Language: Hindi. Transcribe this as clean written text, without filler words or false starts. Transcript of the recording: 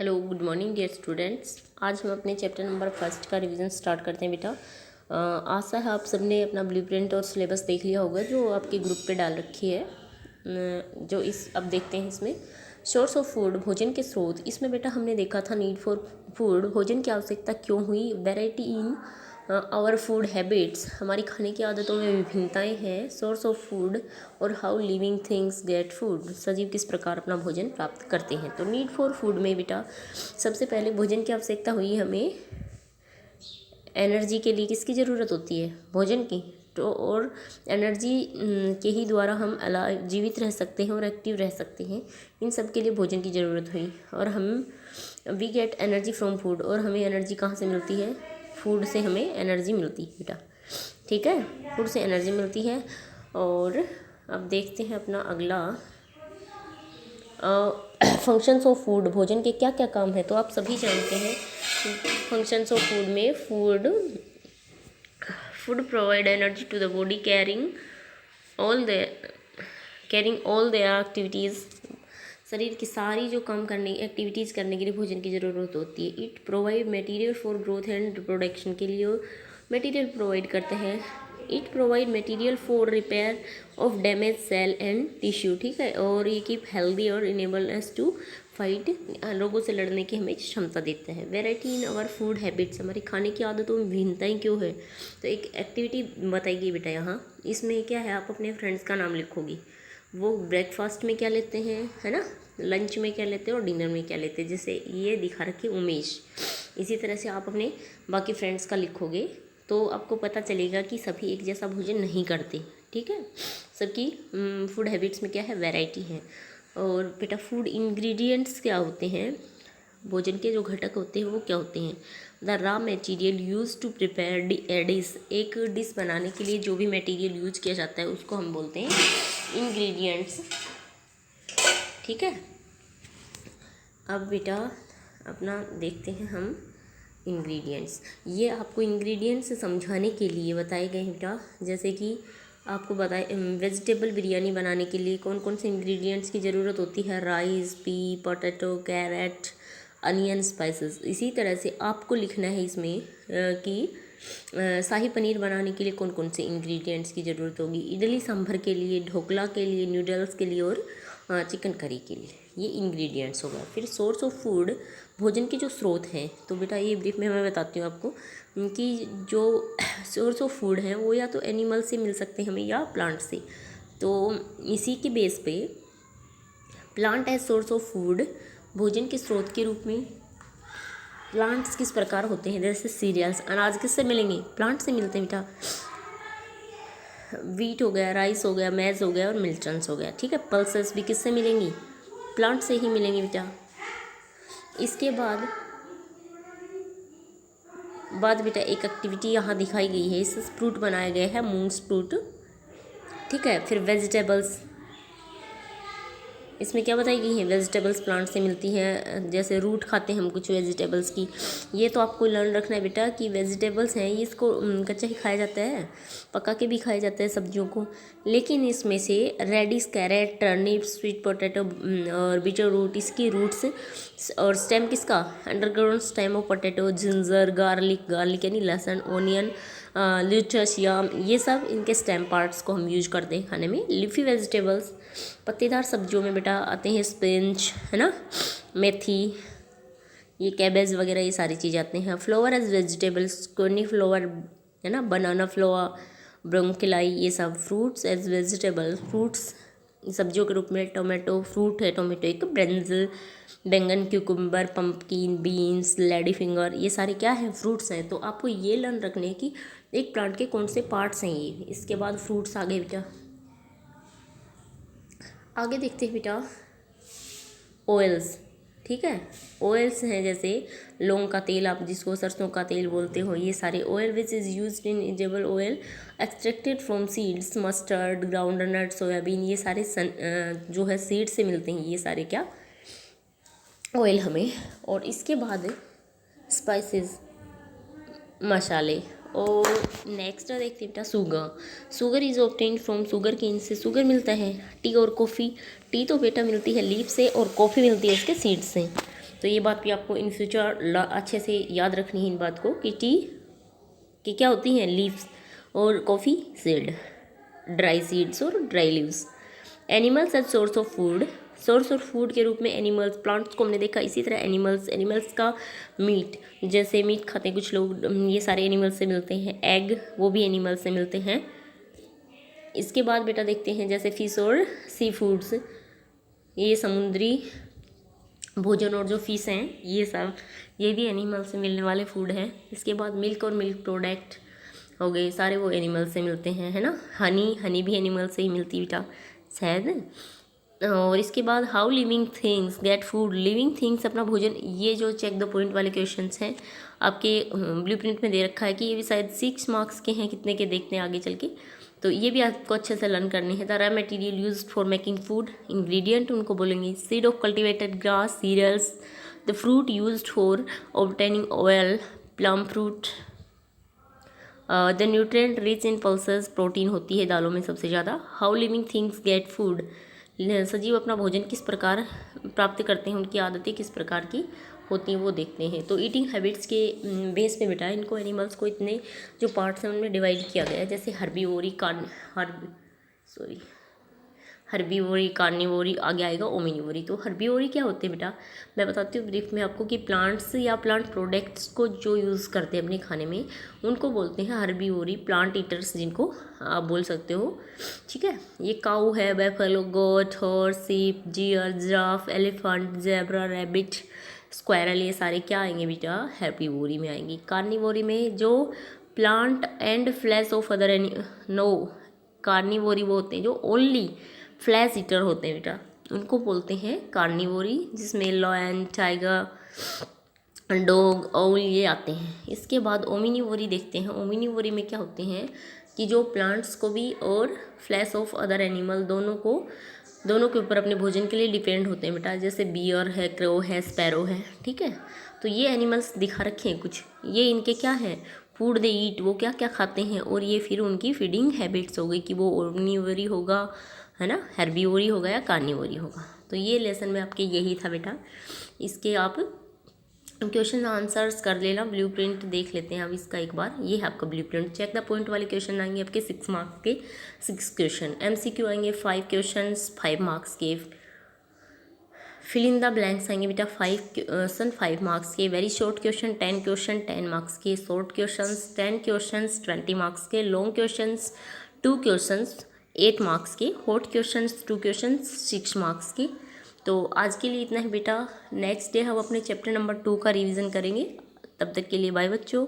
Hello good morning dear students. आज हम अपने चैप्टर नंबर फर्स्ट का रिवीजन स्टार्ट करते हैं बेटा। आशा है आप सबने अपना ब्लूप्रिंट और सिलेबस देख लिया होगा जो आपके ग्रुप पे डाल रखी है। जो इस अब देखते हैं इसमें सोर्स ऑफ फूड, भोजन के स्रोत। इसमें बेटा हमने देखा था नीड फॉर फूड, भोजन की आवश्यकता क्यों हुई, variety in our food habits, हमारी खाने की आदतों में विभिन्नताएं हैं, सोर्स ऑफ फूड और how living things get food, सजीव किस प्रकार अपना भोजन प्राप्त करते हैं। तो नीड फॉर फूड में बेटा सबसे पहले भोजन की आवश्यकता हुई हमें एनर्जी के लिए। किसकी ज़रूरत होती है? भोजन की। तो और एनर्जी के ही द्वारा हम अलाइव जीवित रह सकते हैं और एक्टिव रह सकते हैं। इन सब के लिए भोजन की ज़रूरत हुई। और हम we get energy from food, और हमें एनर्जी कहाँ से मिलती है? फूड से हमें एनर्जी मिलती है बेटा। ठीक है, फूड से एनर्जी मिलती है। और अब देखते हैं अपना अगला फंक्शंस ऑफ फूड, भोजन के क्या क्या काम है। तो आप सभी जानते हैं फंक्शंस ऑफ फूड में food provide energy to the body carrying all their activities, शरीर की सारी जो काम करने एक्टिविटीज़ करने के लिए भोजन की ज़रूरत होती है। It provide material for growth and reproduction, के लिए मटेरियल प्रोवाइड करते हैं। It provide material for repair of damage cell and tissue. ठीक है, और ये कीप हेल्दी और इनेबल एस टू फाइट, रोगों से लड़ने की हमें क्षमता देता है। Variety in our food habits, हमारी खाने की आदतों में भिन्नताएं क्यों है। तो एक एक्टिविटी बताइए बेटा यहाँ। इसमें क्या है, आप अपने फ्रेंड्स का नाम लिखोगी। वो ब्रेकफास्ट में क्या लेते हैं, है ना, लंच में क्या लेते हैं और डिनर में क्या लेते हैं। जैसे ये दिखा रखे उमेश, इसी तरह से आप अपने बाकी फ्रेंड्स का लिखोगे तो आपको पता चलेगा कि सभी एक जैसा भोजन नहीं करते। ठीक है, सबकी फूड हैबिट्स में क्या है, वैरायटी है। और बेटा फूड इंग्रेडिएंट्स क्या होते हैं, भोजन के जो घटक होते हैं वो क्या होते हैं। The raw material use to prepare dish, एक डिश बनाने के लिए जो भी मटेरियल यूज किया जाता है उसको हम बोलते हैं इंग्रेडिएंट्स। ठीक है, अब बेटा अपना देखते हैं हम इंग्रेडिएंट्स। ये आपको इंग्रेडिएंट्स समझाने के लिए बताए गए हैं बेटा। जैसे कि आपको बताए वेजिटेबल बिरयानी बनाने के लिए कौन कौन से इंग्रेडिएंट्स की ज़रूरत होती है। Rice, pea, potato, carrot, onion, spices. इसी तरह से आपको लिखना है इसमें कि शाही पनीर बनाने के लिए कौन कौन से इंग्रेडिएंट्स की ज़रूरत होगी। इडली सांभर के लिए, ढोकला के लिए, नूडल्स के लिए और चिकन करी के लिए। ये इंग्रेडिएंट्स होगा। फिर सोर्स ऑफ फूड, भोजन के जो स्रोत हैं। तो बेटा ये ब्रीफ में मैं बताती हूँ आपको कि जो सोर्स ऑफ फूड है वो या तो एनिमल से मिल सकते हैं हमें या प्लांट से। तो इसी के बेस पे plant as source of food, भोजन के स्रोत के रूप में प्लांट्स किस प्रकार होते हैं। जैसे सीरियल्स, अनाज किससे मिलेंगे, प्लांट से मिलते हैं बेटा। वीट हो गया, राइस हो गया, मैज हो गया और मिल्टन्स हो गया। ठीक है, पल्सेस भी किससे मिलेंगी, प्लांट से ही मिलेंगी बेटा। इसके बाद बेटा एक एक्टिविटी यहाँ दिखाई गई है, इससे फ्रूट बनाया गया है, मूंग्स फ्रूट। ठीक है, फिर वेजिटेबल्स, इसमें क्या बताई गई है, वेजिटेबल्स प्लांट से मिलती हैं। जैसे रूट खाते हैं हम कुछ वेजिटेबल्स की। ये तो आपको लर्न रखना है बेटा कि वेजिटेबल्स हैं ये इसको कच्चा ही खाया जाता है, पका के भी खाया जाता है सब्जियों को। लेकिन इसमें से radish, carrot, turnip, sweet potato और बीटर रूट, इसकी रूट्स और स्टेम किसका, underground stem of potato, ginger, garlic यानी लहसुन, ओनियन, लेटस, याम, ये सब इनके स्टेम पार्ट्स को हम यूज करते हैं खाने में। लीफी वेजिटेबल्स, पत्तेदार सब्जियों में बेटा आते हैं स्पिनच, है ना, मेथी, ये कैबेज वगैरह, ये सारी चीज़ आते हैं। फ्लावर एज वेजिटेबल्स, कॉलीफ्लावर, है ना, बनाना फ्लावर, ब्रोंकेलाई, ये सब। फ्रूट्स एज वेजिटेबल, फ्रूट्स सब्जियों के रूप में टोमेटो फ्रूट है, टोमेटो एक, ब्रिंजल, बैंगन, cucumber, pumpkin, beans, lady finger, ये सारे क्या हैं, फ्रूट्स हैं। तो आपको ये लर्न रखने हैं कि एक प्लांट के कौन से पार्ट्स हैं ये। इसके बाद फ्रूट्स आ गए बेटा। आगे देखते हैं बेटा ऑयल्स। ठीक है, ऑयल्स हैं जैसे लौंग का तेल, आप जिसको सरसों का तेल बोलते हो, ये सारे oil which is used in edible oil extracted from seeds, mustard, groundnut, soybean, ये सारे जो है सीड से मिलते हैं ये सारे क्या, ऑयल हमें। और इसके बाद स्पाइसेस, मसाले। और नेक्स्ट देखते हैं बेटा sugar is obtained from sugarcane, से शुगर मिलता है। टी और कॉफ़ी, टी तो बेटा मिलती है लीफ से और कॉफ़ी मिलती है उसके सीड से। तो ये बात भी आपको इन फ्यूचर अच्छे से याद रखनी है इन बात को कि टी की क्या होती हैं, लीव्स, और कॉफ़ी सीड, ड्राई सीड्स और dry leaves. Animals as source of food, source of food के रूप में एनिमल्स, प्लांट्स को हमने देखा। इसी तरह एनिमल्स का मीट, जैसे मीट खाते हैं कुछ लोग, ये सारे एनिमल्स से मिलते हैं। एग, वो भी एनिमल्स से मिलते हैं। इसके बाद बेटा देखते हैं जैसे फिश और सी फूड्स, ये समुद्री भोजन और जो फिश हैं ये सब, ये भी एनिमल से मिलने वाले फूड हैं। इसके बाद मिल्क और मिल्क प्रोडक्ट हो गए, सारे वो एनिमल से मिलते हैं, है ना। हनी भी एनिमल से ही मिलती है बेटा, शायद। और इसके बाद how living things get food, living things अपना भोजन, ये जो चेक द पॉइंट वाले क्वेश्चंस हैं आपके ब्लूप्रिंट में दे रखा है कि ये भी शायद 6 मार्क्स के हैं, कितने के देखते हैं आगे चल के। तो ये भी आपको अच्छे से लर्न करनी है। The raw material used for making food, ingredient उनको बोलेंगे। Seed of cultivated grass, cereals. The fruit used for obtaining oil, plum fruit. The nutrient rich in pulses, protein होती है दालों में सबसे ज़्यादा। How living things get food, सजीव अपना भोजन किस प्रकार प्राप्त करते हैं, उनकी आदतें किस प्रकार की होती हैं वो देखते हैं। तो ईटिंग हैबिट्स के बेस पे बेटा इनको एनिमल्स को इतने जो पार्ट्स हैं उनमें डिवाइड किया गया है, जैसे हर्बीवोरी, कार्निवोरी, आगे आएगा ओमिनिवोरी। तो हर्बीवोरी क्या होते हैं बेटा, मैं बताती हूँ ब्रीफ में आपको कि प्लांट्स या प्लांट प्रोडक्ट्स को जो यूज़ करते हैं अपने खाने में उनको बोलते हैं हर्बीवोरी, प्लांट ईटर्स जिनको आप बोल सकते हो, ठीक है। ये काऊ है, बैफलो, गोट, हॉर्स, सीप, जियर, giraffe, elephant, zebra, rabbit, squirrel, ये सारे क्या आएंगे बेटा, हर्बीवोरी में आएंगे। कार्निवोरी में जो plant and flesh of other carnivory वो होते हैं जो ओनली फ्लैश ईटर होते हैं बेटा, उनको बोलते हैं कार्निवोरी, जिसमें लॉयन, टाइगर, डॉग, ऑल ये आते हैं। इसके बाद ओमिनिवोरी देखते हैं। ओमिनिवोरी में क्या होते हैं कि जो प्लांट्स को भी और फ्लैश ऑफ अदर एनिमल दोनों के ऊपर अपने भोजन के लिए डिपेंड होते हैं बेटा, जैसे बियर है, क्रो है, स्पैरो है, ठीक है। तो ये एनिमल्स दिखा रखे हैं कुछ, ये इनके क्या है, फूड दे ईट, वो क्या क्या खाते हैं, और ये फिर उनकी फीडिंग हैबिट्स हो गई कि वो ओमनिवोरी होगा, है ना, हर्बीवोरी होगा या कार्निवोरी होगा। तो ये लेसन में आपके यही था बेटा। इसके आप क्वेश्चन आंसर्स कर लेना, ब्लूप्रिंट देख लेते हैं अब इसका एक बार। ये है आपका ब्लूप्रिंट। चेक द पॉइंट वाले क्वेश्चन आएंगे आपके 6 मार्क्स के 6 क्वेश्चन। MCQ आएंगे 5 क्वेश्चन 5 मार्क्स के। फिल इन द ब्लैंक्स आएंगे बेटा 5 मार्क्स के। Very short question 10 question 10 marks के। शॉर्ट क्वेश्चन 10 क्वेश्चन 20 मार्क्स के। लॉन्ग क्वेश्चन 2 क्वेश्चन 8 मार्क्स के। हॉट क्वेश्चन 2 क्वेश्चन 6 मार्क्स के। तो आज के लिए इतना है बेटा। नेक्स्ट डे हम अपने चैप्टर नंबर 2 का रिवीजन करेंगे। तब तक के लिए बाय बच्चों।